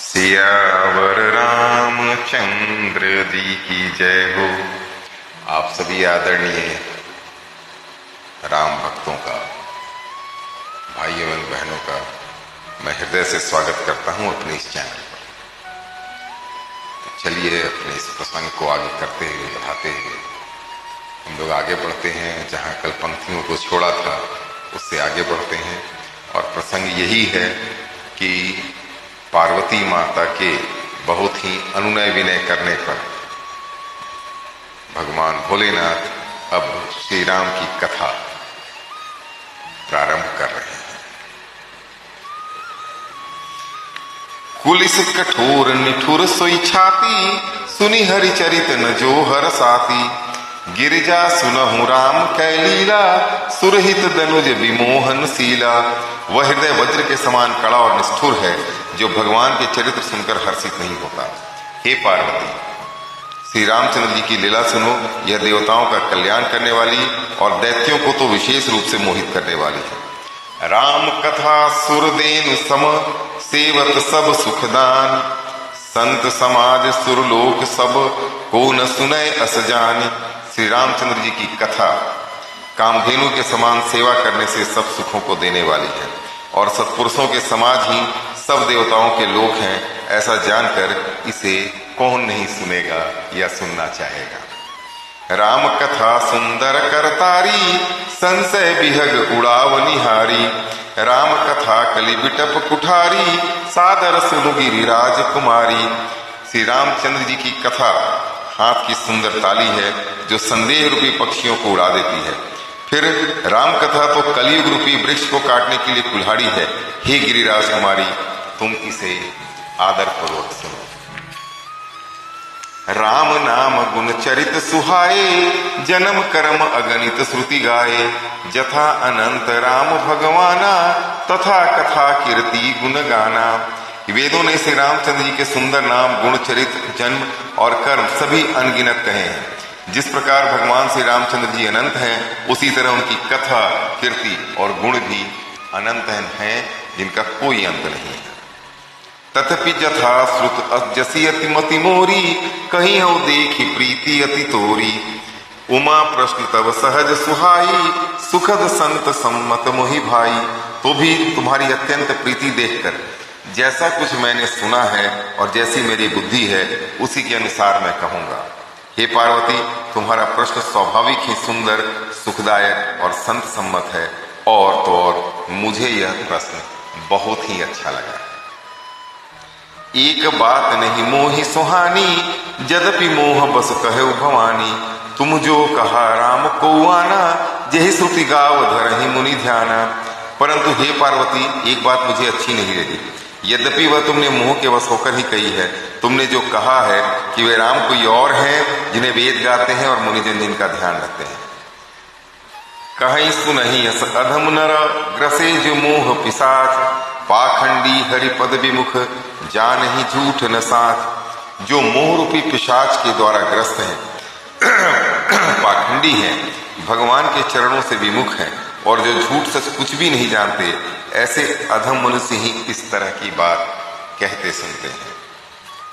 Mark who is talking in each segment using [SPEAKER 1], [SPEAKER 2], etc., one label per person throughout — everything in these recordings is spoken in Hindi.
[SPEAKER 1] सियावर रामचंद्र जी की जय हो। आप सभी आदरणीय राम भक्तों का, भाइयों एवं बहनों का मैं हृदय से स्वागत करता हूं अपने इस चैनल पर। तो चलिए अपने इस प्रसंग को आगे करते हुए, बढ़ाते हुए हम लोग आगे बढ़ते हैं। जहां कल पंक्तियों को छोड़ा था उससे आगे बढ़ते हैं। और प्रसंग यही है कि पार्वती माता के बहुत ही अनुनय विनय करने पर भगवान भोलेनाथ अब श्री राम की कथा प्रारंभ कर रहे हैं। कुलिस कठोर निठुर सोई छाती, सुनि हरि चरित न जो हर साथी। गिरिजा सुनहु राम कैलीला, सुरहित दनुज विमोहन शीला। वह हृदय वज्र के समान कड़ा और निष्ठुर है जो भगवान के चरित्र सुनकर हर्षित नहीं होता। हे पार्वती, श्री रामचंद्र जी की लीला सुनो। यह देवताओं का कल्याण करने वाली और दैत्यों को तो विशेष रूप से मोहित करने वाली है। राम कथा सुरदेनु सम, सेवत सब सुखदान। संत समाज सुरलोक सब, को न सुनय अस जानि। श्री रामचंद्र जी की कथा कामधेनु के समान सेवा करने से सब सुखों को देने वाली है और सत्पुरुषों के समाज ही सब देवताओं के लोक हैं। ऐसा जानकर इसे कौन नहीं सुनेगा या सुनना चाहेगा। राम कथा सुंदर करतारी, संशय विहग उड़ावनिहारी। राम कथा कलि बिटप कुठारी, सादर सुनु गिरिराज कुमारी। श्री रामचंद्र जी की कथा हाथ की सुंदर ताली है जो संदेह रूपी पक्षियों को उड़ा देती है। फिर राम कथा तो कलयुग रूपी वृक्ष को काटने के लिए कुल्हाड़ी है। हे गिरिराज कुमारी, तुम इसे आदर पूर्वक सुनो। राम नाम गुण चरित सुहाए, जन्म कर्म अगणित श्रुति गाए। जथा अनंत राम भगवाना, तथा कथा कीर्ति गुण गाना। वेदों ने श्री रामचंद्र जी के सुंदर नाम, गुण, चरित्र, जन्म और कर्म सभी अनगिनत कहे हैं। जिस प्रकार भगवान श्री रामचंद्र जी अनंत हैं, उसी तरह उनकी कथा, कीर्ति और गुण भी अनंत हैं जिनका कोई अंत नहीं है। तथापि जथा श्रुत अजसी अतिमति मोरी, कहीं हो देखी प्रीति अति तोरी। उमा प्रश्न तब सहज सुहाई, सुखद संत सम्मत मोहि भाई। तो भी तुम्हारी अत्यंत प्रीति देखकर जैसा कुछ मैंने सुना है और जैसी मेरी बुद्धि है उसी के अनुसार मैं कहूंगा। हे पार्वती, तुम्हारा प्रश्न स्वाभाविक ही सुंदर, सुखदायक और संत सम्मत है। और तो और मुझे यह प्रश्न बहुत ही अच्छा लगा। एक बात नहीं मोहि सुहानी, यद्यपि मोह बस कहे भवानी। तुम जो कहा राम को आना, यही श्रुति गाव धरहि मुनि ध्याना। परंतु हे पार्वती, एक बात मुझे अच्छी नहीं लगी। यद्यपि वह तुमने मोह के वश होकर ही कही है। तुमने जो कहा है कि वे राम कोई और हैं जिन्हें वेद गाते हैं और मुनिजन जिनका ध्यान रखते हैं। कहीं सुनहि यस अधम नर, ग्रसे जो मोह पिशाच। पाखंडी हरिपद विमुख, जानहि झूठ न साथ। जो मोह रूपी पिशाच के द्वारा ग्रस्त हैं, पाखंडी हैं, भगवान के चरणों से विमुख हैं और जो झूठ सच कुछ भी नहीं जानते, ऐसे अधम मनुष्य ही इस तरह की बात कहते सुनते हैं।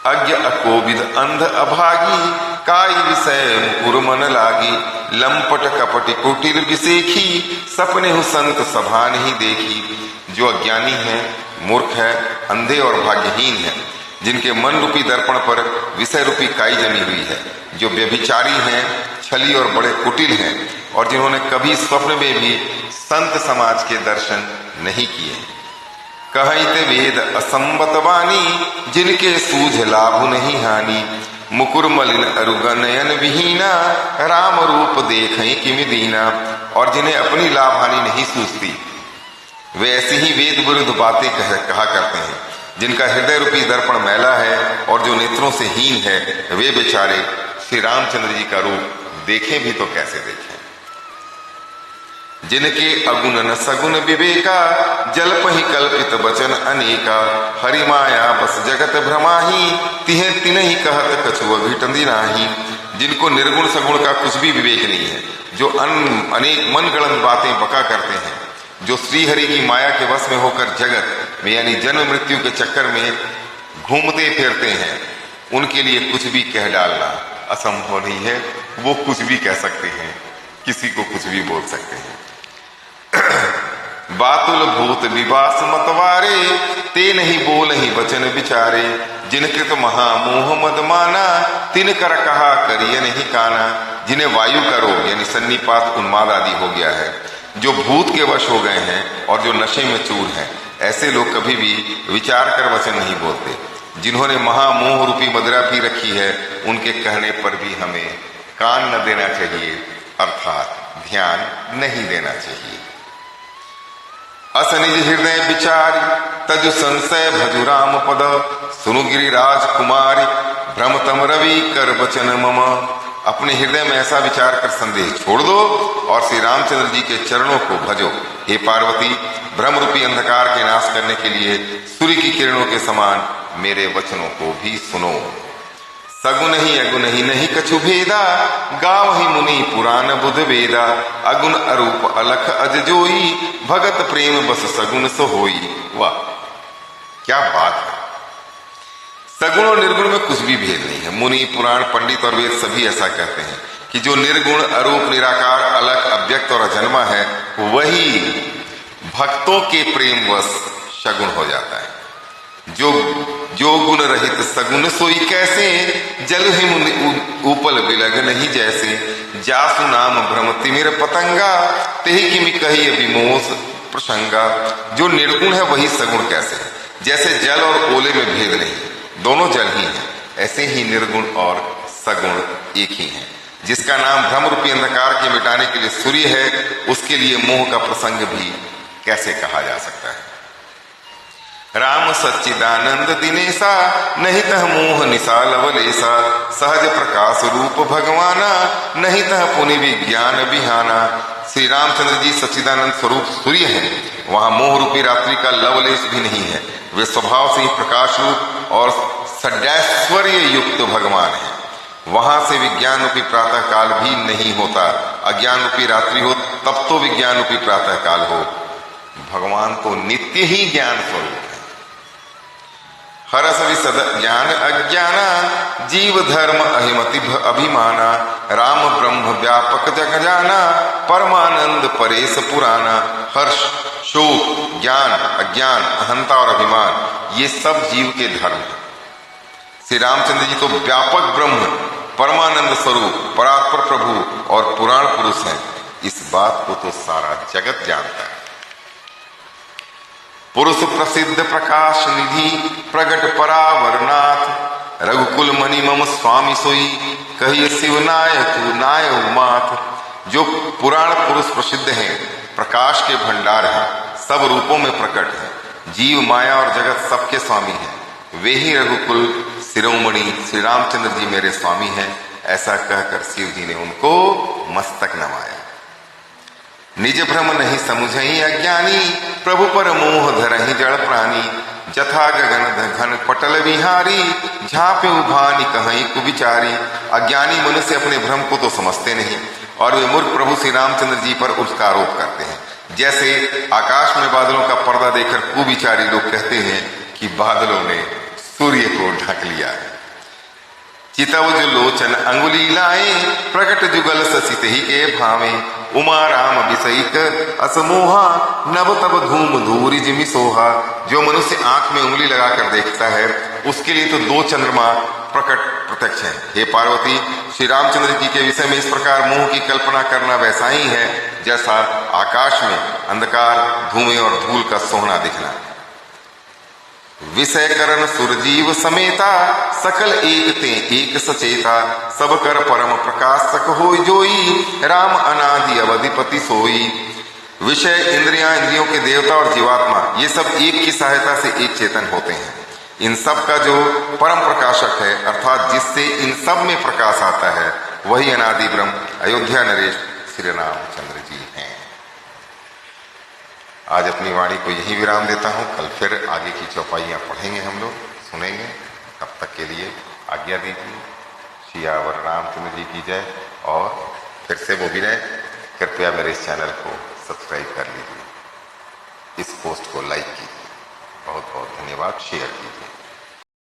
[SPEAKER 1] अज्ञ अकोविद अंध अभागी, काय विषय मुकुर मन लागी। लंपट कपटि कुटिल विसेखी, सपने हु संत सभा नहीं देखी। जो अज्ञानी है, मूर्ख है, अंधे और भाग्यहीन है, जिनके मन रूपी दर्पण पर विषय रूपी काई जमी हुई है। जो व्यभिचारी हैं, छली और बड़े कुटिल हैं और जिन्होंने कभी स्वप्न में भी संत समाज के दर्शन नहीं किए। कहते वेद असंबत वाणी, जिनके सूझ लाभ नहीं हानि। मुकुर मलिन अरुगनयन विहीना, राम रूप देखें किमि दीना। और जिन्हें अपनी लाभ हानि नहीं सूझती, वे ऐसी ही वेद विरुद्ध बातें कहा करते हैं। जिनका हृदय रूपी दर्पण मैला है और जो नेत्रों से हीन है, वे बेचारे श्री रामचंद्र जी का रूप देखें भी तो कैसे देखें। जिनके अगुण न सगुण विवेका, जलपहि कल्पित वचन अनेका। हरि माया बस जगत भ्रमाही, तिहे तिनहि कहत कछु अभिटंदी नाही। जिनको निर्गुण सगुण का कुछ भी विवेक नहीं है, जो अनेक मनगढ़ंत बातें बका करते हैं, जो श्रीहरि की माया के वश में होकर जगत में यानी जन्म मृत्यु के चक्कर में घूमते फिरते हैं, उनके लिए कुछ भी कह डालना असंभव नहीं है। वो कुछ भी कह सकते हैं, किसी को कुछ भी बोल सकते हैं। बातुल भूत विवास मतवारे, ते नहीं बोल ही वचन विचारे। जिनकृत महामोह मद माना, तिन कर कहा करिए नहीं काना। जिन्हें वायु का रोग यानी सन्निपात उन्माद आदि हो गया है, जो भूत के वश हो गए हैं और जो नशे में चूर हैं, ऐसे लोग कभी भी विचार कर वचन नहीं बोलते। जिन्होंने महामोह रूपी मदिरा पी रखी है, उनके कहने पर भी हमें कान न देना चाहिए, अर्थात ध्यान नहीं देना चाहिए। असनिज हृदय विचार, तजु संशय भजु राम पद। सुनु गिरिराज कुमारी, भ्रमतम रवि कर वचन मम। अपने हृदय में ऐसा विचार कर संदेह छोड़ दो और श्री रामचंद्र जी के चरणों को भजो। हे पार्वती, भ्रम रूपी अंधकार के नाश करने के लिए सूर्य की किरणों के समान मेरे वचनों को भी सुनो। सगुन ही अगुन ही नहीं कछु भेदा, गाव ही मुनि पुराण बुध वेदा। अगुन अरूप अलख अज जोई, भगत प्रेम बस सगुन सो होई। वाह, क्या बात है! सगुण और निर्गुण में कुछ भी भेद नहीं है। मुनि, पुराण, पंडित और वेद सभी ऐसा कहते हैं कि जो निर्गुण, अरूप, निराकार, अलग, अव्यक्त और अजन्मा है, वही भक्तों के प्रेम वश सगुण हो जाता है। जो गुण रहित सगुण सोई कैसे, जल ही मुनि उपल बिलग नहीं जैसे। जासु नाम भ्रम तिमिर पतंगा, तेहि किमि कही विमोश प्रसंगा। जो निर्गुण है वही सगुण कैसे है। जैसे जल और ओले में भेद नहीं, दोनों जल ही हैं, ऐसे ही निर्गुण और सगुण एक ही हैं। जिसका नाम भ्रम रूपी अंधकार के मिटाने के लिए सूर्य है, उसके लिए मोह का प्रसंग भी कैसे कहा जा सकता है। राम सच्चिदानंद दिनेशा, नहीं तह मोह निशा लवलेशा। सहज प्रकाश रूप भगवाना, नहीं तह पुनि विज्ञान बिहाना। श्री रामचंद्र जी सच्चिदानंद स्वरूप सूर्य हैं, वहां मोह रूपी रात्रि का लवलेश भी नहीं है। वे स्वभाव से ही प्रकाश रूप और सदैश्वर्य युक्त भगवान है। वहां से विज्ञान रूपी प्रातः काल भी नहीं होता। अज्ञान रूपी रात्रि हो तब तो विज्ञान रूपी प्रातः काल हो। भगवान तो नित्य ही ज्ञान स्वरूप है। हरस विसद ज्ञान अज्ञाना, जीव धर्म अहिमति अभिमाना। राम ब्रह्म व्यापक जग जाना, परमानंद परेश पुराना। हर्ष, शोक, ज्ञान, अज्ञान, अहंता और अभिमान, ये सब जीव के धर्म है। श्री रामचंद्र जी तो व्यापक ब्रह्म, परमानंद स्वरूप, परात्पर प्रभु और पुराण पुरुष हैं। इस बात को तो सारा जगत जानता है। पुरुष प्रसिद्ध प्रकाश निधि, प्रगट परावरनाथ। रघुकुल मणि मम स्वामी सोई, कहिए शिव नायक नाय माथ। जो पुराण पुरुष प्रसिद्ध हैं, प्रकाश के भंडार हैं, सब रूपों में प्रकट हैं, जीव माया और जगत सबके स्वामी हैं, वे ही रघुकुल शिरोमणि श्री रामचंद्र जी मेरे स्वामी हैं। ऐसा कहकर शिव जी ने उनको मस्तक नवाया। निज भ्रम नहीं समुझई अज्ञानी, प्रभु पर मोह धरहि जड़ प्राणी। जथा गगन घन पटल विहारी, झापे उभानी कहीं कुविचारी। अज्ञानी मनुष्य अपने भ्रम को तो समझते नहीं और वे मूर्ख प्रभु श्री रामचंद्र जी पर उसका आरोप करते हैं। जैसे आकाश में बादलों का पर्दा देखकर कुविचारी लोग कहते हैं कि बादलों ने सूर्य को ढक लिया है। चितवज लोचन अंगुली लाए, प्रकट जुगल ससित ही के भावे। उमा राम विषयिक असमोहा, नभ तब धूम धूरी जिमि सोहा। जो मनुष्य आंख में उंगली लगाकर देखता है, उसके लिए तो दो चंद्रमा प्रकट प्रत्यक्ष है। हे पार्वती, श्री रामचंद्र जी के विषय में इस प्रकार मोह की कल्पना करना वैसा ही है जैसा आकाश में अंधकार, धुएं और धूल का सोहना दिखना। विषय करण सुरजीव समेता, सकल एक ते एक सचेता। सब कर परम प्रकाशक होय जोई, राम अनादि अवधिपति सोई। विषय, इंद्रियों के देवता और जीवात्मा, ये सब एक की सहायता से एक चेतन होते हैं। इन सब का जो परम प्रकाशक है, अर्थात जिससे इन सब में प्रकाश आता है, वही अनादि ब्रह्म अयोध्या नरेश श्री रामचंद्र जी हैं। आज अपनी वाणी को यही विराम देता हूं। कल फिर आगे की चौपाइयां पढ़ेंगे, हम लोग सुनेंगे। तब तक के लिए आज्ञा दीजिए। सियावर रामचंद्र जी की जय। और फिर से वो भी रहे, कृपया मेरे इस चैनल को सब्सक्राइब कर लीजिए, इस पोस्ट को लाइक कीजिए। बहुत बहुत धन्यवाद। शेयर कीजिए।